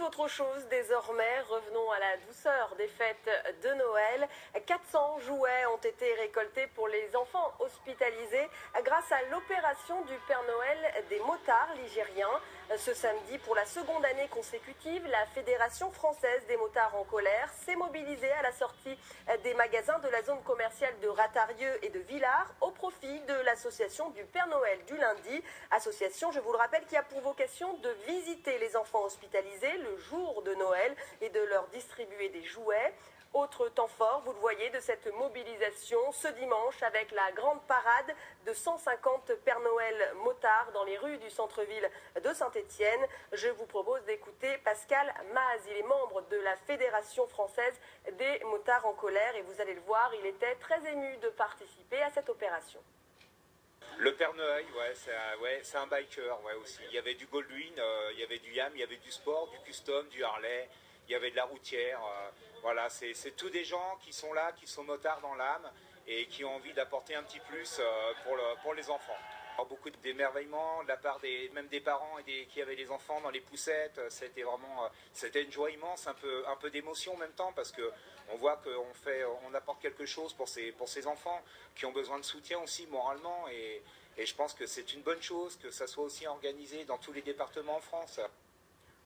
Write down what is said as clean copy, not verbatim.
autre chose désormais, revenons à la douceur des fêtes de Noël. 400 jouets ont été récoltés pour les enfants hospitalisés grâce à l'opération du Père Noël des motards ligériens. Ce samedi, pour la seconde année consécutive, la Fédération française des motards en colère s'est mobilisée à la sortie des magasins de la zone commerciale de Ratarieux et de Villars au profit de l'association du Père Noël du lundi. Association, je vous le rappelle, qui a pour vocation de visiter les enfants hospitalisés le jour de Noël et de leur distribuer des jouets. Autre temps fort, vous le voyez, de cette mobilisation ce dimanche avec la grande parade de 150 Père Noël motards dans les rues du centre-ville de Saint-Étienne. Je vous propose d'écouter Pascal Maz. Il est membre de la Fédération française des motards en colère et vous allez le voir, il était très ému de participer à cette opération. Le Père Noël, c'est un biker aussi. Il y avait du Goldwyn, il y avait du Yam, il y avait du sport, du custom, du Harley, il y avait de la routière. Voilà, c'est tous des gens qui sont là, qui sont motards dans l'âme et qui ont envie d'apporter un petit plus pour les enfants. Alors, beaucoup d'émerveillement de la part même des parents et qui avaient les enfants dans les poussettes. C'était une joie immense, un peu d'émotion en même temps parce que on voit qu'on apporte quelque chose pour ces enfants qui ont besoin de soutien aussi moralement et je pense que c'est une bonne chose que ça soit aussi organisé dans tous les départements en France.